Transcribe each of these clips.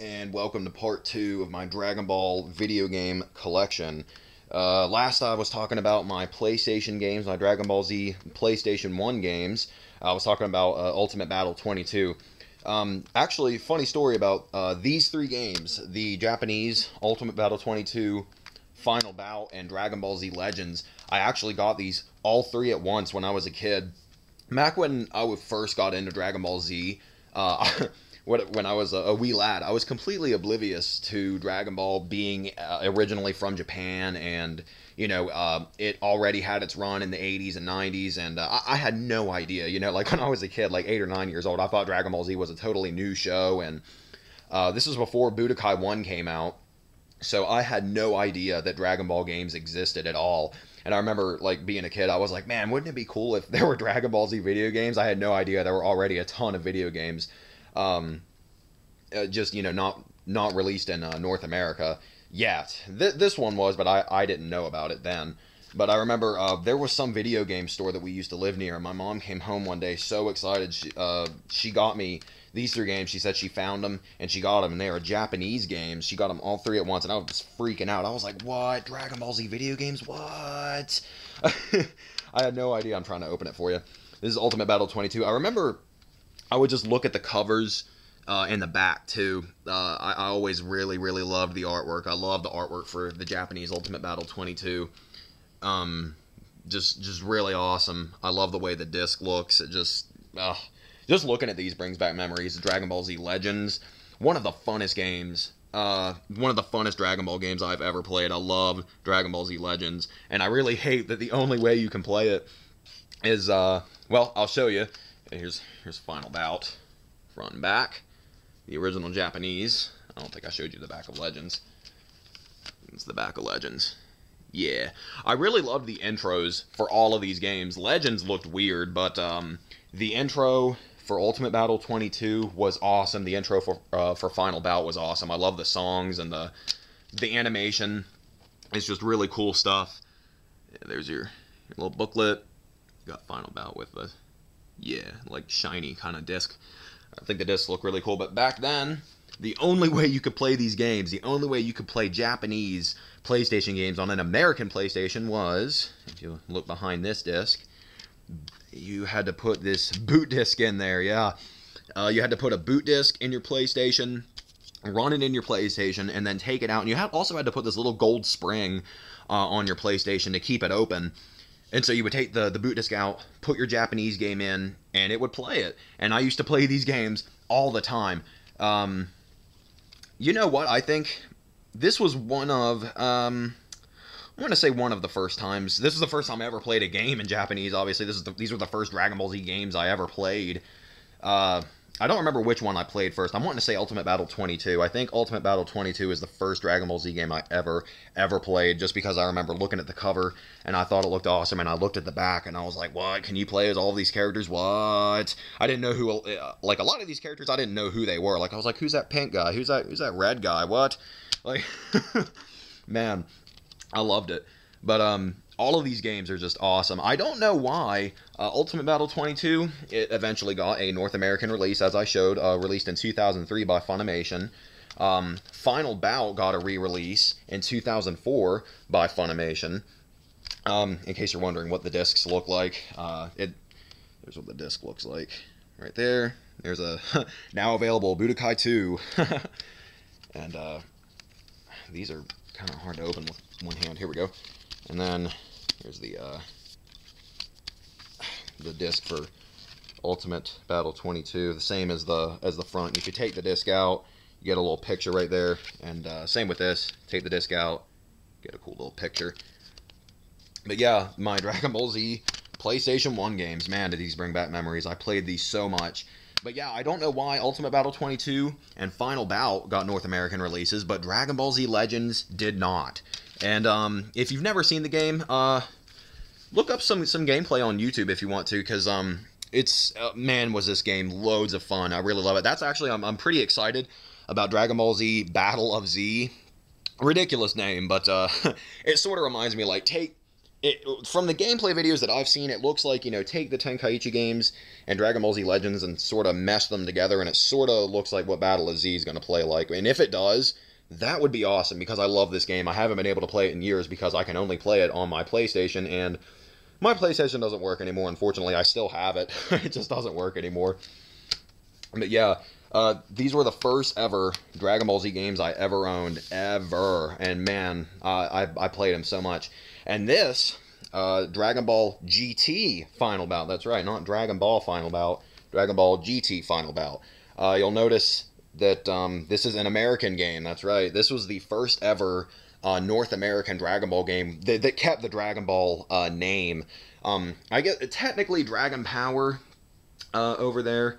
and welcome to part 2 of my Dragon Ball video game collection. Last I was talking about my PlayStation games, my Dragon Ball Z PlayStation 1 games. I was talking about Ultimate Battle 22. Actually, funny story about these 3 games, the Japanese Ultimate Battle 22, Final Bout, and Dragon Ball Z Legends. I actually got these all 3 at once when I was a kid. Back when I first got into Dragon Ball Z, when I was a wee lad, I was completely oblivious to Dragon Ball being originally from Japan, and it already had its run in the 80s and 90s, and I had no idea. Like when I was a kid, like 8 or 9 years old, I thought Dragon Ball Z was a totally new show, and this was before Budokai 1 came out, so I had no idea that Dragon Ball games existed at all. And I remember, like, being a kid, I was like, man, wouldn't it be cool if there were Dragon Ball Z video games? I had no idea there were already a ton of video games, just, not released in North America yet. This one was, but I didn't know about it then. But I remember there was some video game store that we used to live near, and my mom came home one day so excited. She got me these 3 games. She said she found them, and she got them, and they were Japanese games. She got them all 3 at once, and I was just freaking out. I was like, what? Dragon Ball Z video games? What? I had no idea. I'm trying to open it for you. This is Ultimate Battle 22. I remember I would just look at the covers in the back, too. I always really, really loved the artwork. I love the artwork for the Japanese Ultimate Battle 22. Just really awesome. I love the way the disc looks. It just looking at these brings back memories. Dragon Ball Z Legends, one of the funnest games, one of the funnest Dragon Ball games I've ever played. I love Dragon Ball Z Legends, and I really hate that the only way you can play it is, well, I'll show you. Here's Final Bout, front and back, the original Japanese. I don't think I showed you the back of Legends. It's the back of Legends. Yeah, I really loved the intros for all of these games. Legends looked weird, but the intro for Ultimate Battle 22 was awesome. The intro for Final Bout was awesome. I love the songs, and the animation. It's just really cool stuff. Yeah, there's your little booklet. You got Final Bout with the, like shiny kind of disc. I think the discs look really cool, but back then, the only way you could play these games, the only way you could play Japanese PlayStation games on an American PlayStation was, if you look behind this disc, you had to put this boot disc in there, yeah. You had to put a boot disc in your PlayStation, run it in your PlayStation, and then take it out. And you also had to put this little gold spring on your PlayStation to keep it open. And so you would take the boot disc out, put your Japanese game in, and it would play it. And I used to play these games all the time. You know what? I think this was one of, I'm going to say one of the first times. This was the first time I ever played a game in Japanese, obviously. These were the first Dragon Ball Z games I ever played. I don't remember which one I played first. I'm wanting to say Ultimate Battle 22. I think Ultimate Battle 22 is the first Dragon Ball Z game I ever played, just because I remember looking at the cover, and I thought it looked awesome, and I looked at the back, and I was like, what? Can you play as all of these characters? What? I didn't know who, like, a lot of these characters, I didn't know who they were. Like, I was like, who's that pink guy? Who's that red guy? What? Like, man, I loved it. But, all of these games are just awesome. I don't know why Ultimate Battle 22, it eventually got a North American release, as I showed, released in 2003 by Funimation. Final Bout got a re-release in 2004 by Funimation. In case you're wondering what the discs look like, here's what the disc looks like. Right there. There's a now available Budokai 2. And these are kind of hard to open with one hand. Here we go. And then here's the disc for Ultimate Battle 22, the same as the front. If you take the disc out, you get a little picture right there, and same with this. Take the disc out, get a cool little picture. But yeah, my Dragon Ball Z PlayStation 1 games, man, did these bring back memories. I played these so much. But yeah, I don't know why Ultimate Battle 22 and Final Bout got North American releases, but Dragon Ball Z Legends did not. And if you've never seen the game, look up some gameplay on YouTube if you want to, because it's man, was this game loads of fun. I really love it. That's actually, I'm pretty excited about Dragon Ball Z Battle of Z. Ridiculous name, but it sort of reminds me, like, take from the gameplay videos that I've seen, it looks like, take the Tenkaichi games and Dragon Ball Z Legends and sort of mesh them together, and it sort of looks like what Battle of Z is going to play like. And if it does, that would be awesome, because I love this game. I haven't been able to play it in years because I can only play it on my PlayStation, and my PlayStation doesn't work anymore, unfortunately. I still have it. It just doesn't work anymore. But yeah, these were the first ever Dragon Ball Z games I ever owned, ever. And man, I played them so much. And this, Dragon Ball GT Final Bout, that's right, not Dragon Ball Final Bout, Dragon Ball GT Final Bout. You'll notice that this is an American game, that's right. This was the first ever North American Dragon Ball game that kept the Dragon Ball name. I guess technically Dragon Power over there,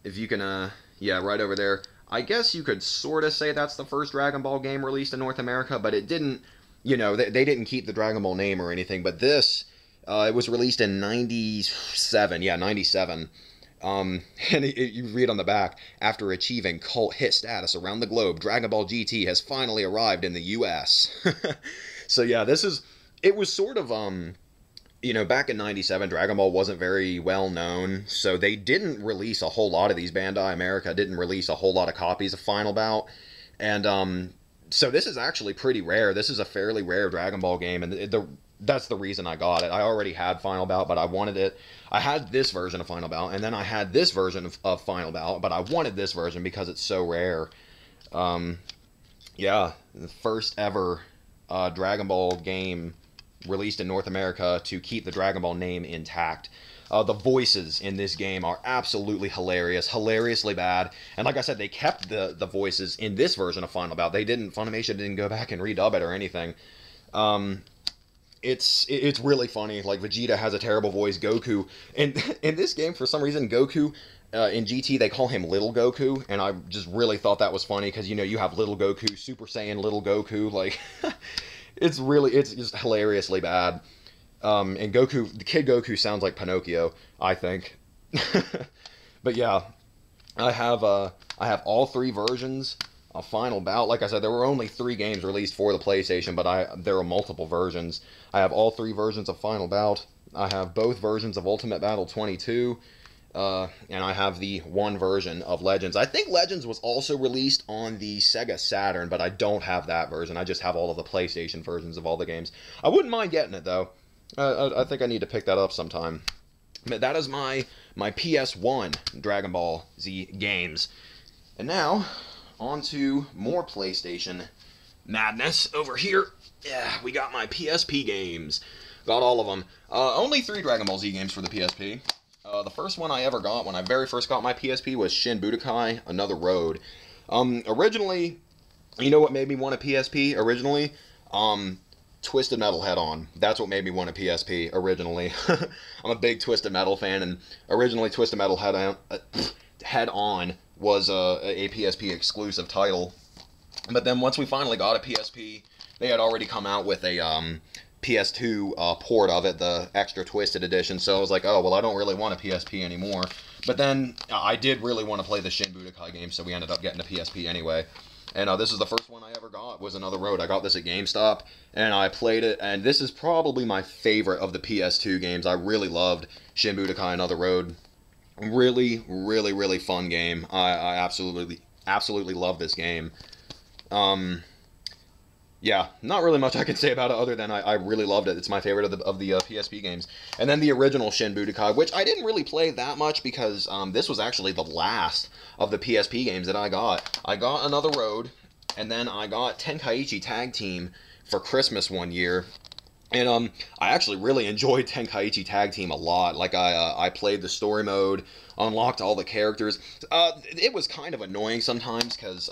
if you can, yeah, right over there. I guess you could sort of say that's the first Dragon Ball game released in North America, but it didn't, they didn't keep the Dragon Ball name or anything. But this, it was released in 97, yeah, 97. And you read on the back, after achieving cult hit status around the globe, Dragon Ball GT has finally arrived in the US. So yeah, it was sort of, back in 97, Dragon Ball wasn't very well known, so they didn't release a whole lot of these. Bandai America didn't release a whole lot of copies of Final Bout, and so this is actually pretty rare. This is a fairly rare Dragon Ball game, and that's the reason I got it. I already had Final Bout, but I wanted it. I had this version of Final Bout, and then I had this version of Final Bout, but I wanted this version because it's so rare. Yeah, the first ever Dragon Ball game released in North America to keep the Dragon Ball name intact. The voices in this game are absolutely hilarious, hilariously bad. And like I said, they kept the voices in this version of Final Bout. Funimation didn't go back and redub it or anything. It's really funny. Like, Vegeta has a terrible voice. Goku, and in this game, for some reason, Goku, in GT, they call him Little Goku, and I just really thought that was funny, because, you have Little Goku, Super Saiyan Little Goku, like... It's just hilariously bad. And the kid Goku sounds like Pinocchio, I think. But yeah, I have all three versions of Final Bout. Like I said, there were only 3 games released for the PlayStation, but there are multiple versions. I have all 3 versions of Final Bout. I have both versions of Ultimate Battle 22. And I have the one version of Legends. I think Legends was also released on the Sega Saturn, but I don't have that version. I just have all of the PlayStation versions of all the games. I wouldn't mind getting it, though. I think I need to pick that up sometime. But that is my PS1 Dragon Ball Z games. And now, on to more PlayStation madness over here. Yeah, we got my PSP games. Got all of them. Only 3 Dragon Ball Z games for the PSP. The first one I ever got when I very first got my PSP was Shin Budokai Another Road. Originally, you know what made me want a PSP originally? Twisted Metal Head On. That's what made me want a PSP originally. I'm a big Twisted Metal fan, and originally Twisted Metal Head On was a PSP exclusive title. But then once we finally got a PSP, they had already come out with a PS2 port of it, the extra Twisted edition, so I was like, oh, well, I don't really want a PSP anymore. But then I did really want to play the Shin Budokai game, so we ended up getting a PSP anyway. And this is the first one I ever got, was Another Road. I got this at GameStop, and I played it, and this is probably my favorite of the PS2 games. I really loved Shin Budokai Another Road. Really, really, really fun game. I absolutely love this game. Yeah, not really much I can say about it other than I really loved it. It's my favorite of the PSP games. And then the original Shin Budokai, which I didn't really play that much because this was actually the last of the PSP games that I got. I got Another Road, and then I got Tenkaichi Tag Team for Christmas one year. And I actually really enjoyed Tenkaichi Tag Team a lot. Like, I played the story mode, unlocked all the characters. It was kind of annoying sometimes because...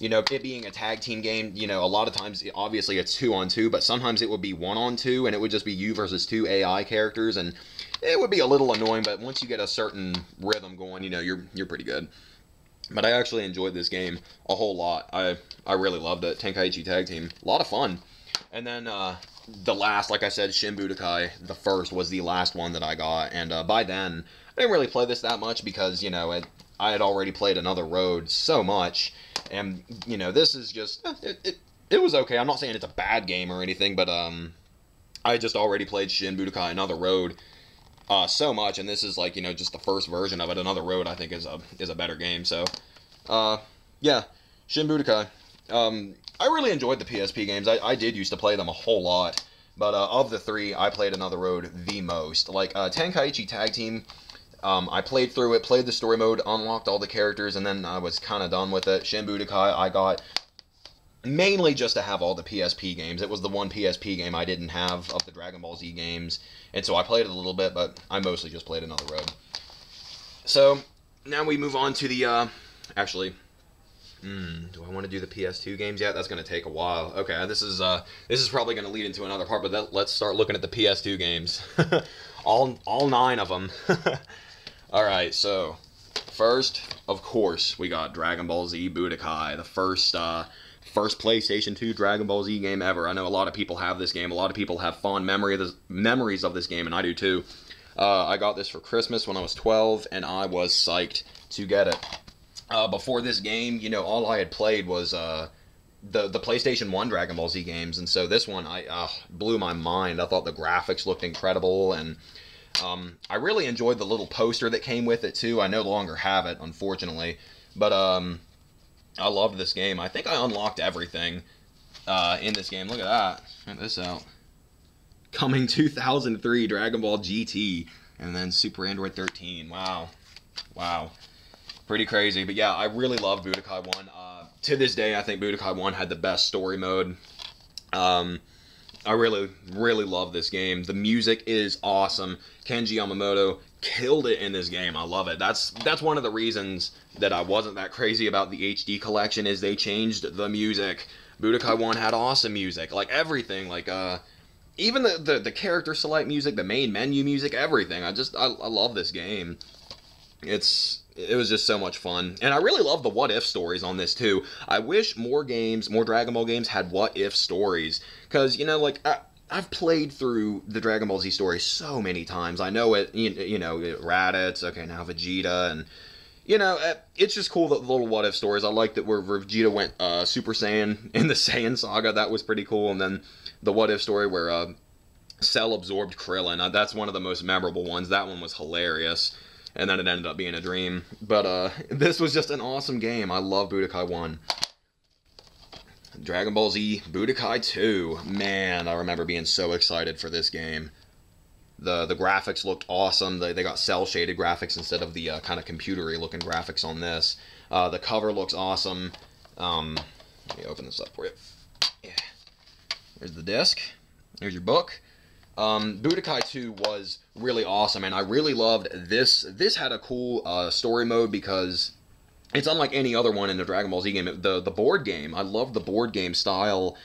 it being a tag team game, a lot of times, obviously, it's 2-on-2, but sometimes it would be 1-on-2, and it would just be you versus 2 AI characters, and it would be a little annoying, but once you get a certain rhythm going, you're pretty good. But I actually enjoyed this game a whole lot. I really loved it. Tenkaichi Tag Team. A lot of fun. And then, the last, like I said, Shin Budokai, the first, was the last one that I got, and by then, I didn't really play this that much because, I had already played Another Road so much, and, this is just, it was okay. I'm not saying it's a bad game or anything, but, I just already played Shin Budokai Another Road so much, and this is like, you know, just the first version of it. Another Road, I think, is a better game. So, yeah, Shin Budokai. I really enjoyed the PSP games. I did used to play them a whole lot, but of the three, I played Another Road the most. Like Tenkaichi Tag Team, I played through it, played the story mode, unlocked all the characters, and then I was kind of done with it. Shin Budokai, I got mainly just to have all the PSP games. It was the one PSP game I didn't have of the Dragon Ball Z games, and so I played it a little bit, but I mostly just played Another Road. So, now we move on to the, actually, do I want to do the PS2 games yet? That's going to take a while. Okay, this is probably going to lead into another part, but let's start looking at the PS2 games. all 9 of them. Alright, so, first, of course, we got Dragon Ball Z Budokai, the first PlayStation 2 Dragon Ball Z game ever. I know a lot of people have this game. A lot of people have fond memories of this game, and I do too. I got this for Christmas when I was 12, and I was psyched to get it. Before this game, you know, all I had played was the PlayStation 1 Dragon Ball Z games, and so this one blew my mind. I thought the graphics looked incredible, and I really enjoyed the little poster that came with it too. I no longer have it, unfortunately, but I loved this game. I think I unlocked everything in this game. Look at that. Check this out. Coming 2003 Dragon Ball GT, and then Super Android 13. Wow. Wow. Pretty crazy. But yeah, I really love Budokai 1. To this day, I think Budokai 1 had the best story mode. I really, really love this game. The music is awesome. Kenji Yamamoto killed it in this game. I love it. That's one of the reasons that I wasn't that crazy about the HD collection, is they changed the music. Budokai 1 had awesome music. Like everything. Like even the character select music, the main menu music, everything. I love this game. It was just so much fun. And I really love the what-if stories on this, too. I wish more Dragon Ball games had what-if stories. Because, you know, like, I've played through the Dragon Ball Z story so many times. I know it, you know, Raditz, okay, now Vegeta, and, you know, it's just cool, the little what-if stories. I like that where Vegeta went Super Saiyan in the Saiyan Saga. That was pretty cool. And then the what-if story where Cell absorbed Krillin. That's one of the most memorable ones. That one was hilarious. And then it ended up being a dream. But this was just an awesome game. I love Budokai 1. Dragon Ball Z Budokai 2. Man, I remember being so excited for this game. The graphics looked awesome. They got cel-shaded graphics instead of the kind of computery looking graphics on this. The cover looks awesome. Let me open this up for you. Yeah. There's the disc. There's your book. Budokai 2 was really awesome, and I really loved this. This had a cool story mode because it's unlike any other one in the Dragon Ball Z game. The board game, I loved the board game style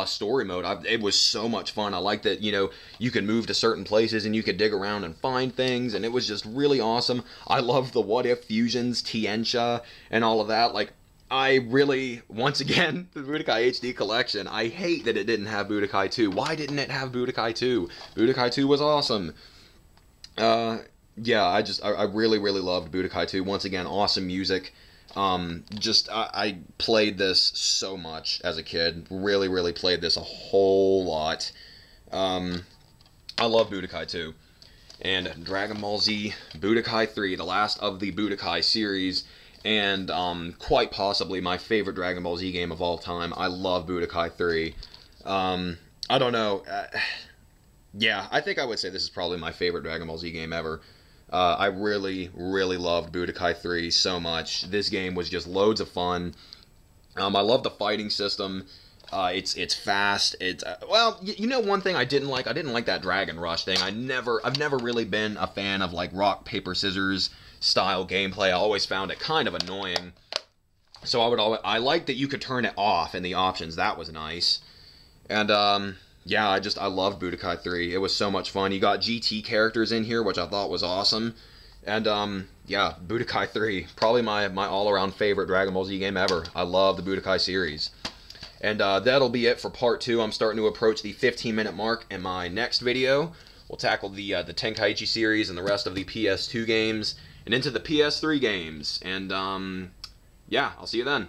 story mode. It was so much fun. I liked that, you know, you could move to certain places and you could dig around and find things, and it was just really awesome. I loved the what if fusions, Tiencha, and all of that. Like, I really, once again, the Budokai HD collection, I hate that it didn't have Budokai 2. Why didn't it have Budokai 2? Budokai 2 was awesome. Yeah, I really, really loved Budokai 2. Once again, awesome music. I played this so much as a kid. Really, really played this a whole lot. I love Budokai 2. And Dragon Ball Z Budokai 3, the last of the Budokai series, and quite possibly my favorite Dragon Ball Z game of all time. I love Budokai 3. I don't know. Yeah, I think I would say this is probably my favorite Dragon Ball Z game ever. I really, really loved Budokai 3 so much. This game was just loads of fun. I love the fighting system. It's fast. Well, you know one thing I didn't like? I didn't like that Dragon Rush thing. I've never really been a fan of like rock, paper, scissors style gameplay. I always found it kind of annoying. So I liked that you could turn it off in the options. That was nice. And yeah, I loved Budokai 3. It was so much fun. You got GT characters in here, which I thought was awesome. And yeah, Budokai 3, probably my all-around favorite Dragon Ball Z game ever. I love the Budokai series. And that'll be it for part 2. I'm starting to approach the 15-minute mark in my next video. We'll tackle the Tenkaichi series and the rest of the PS2 games, and into the PS3 games. And yeah, I'll see you then.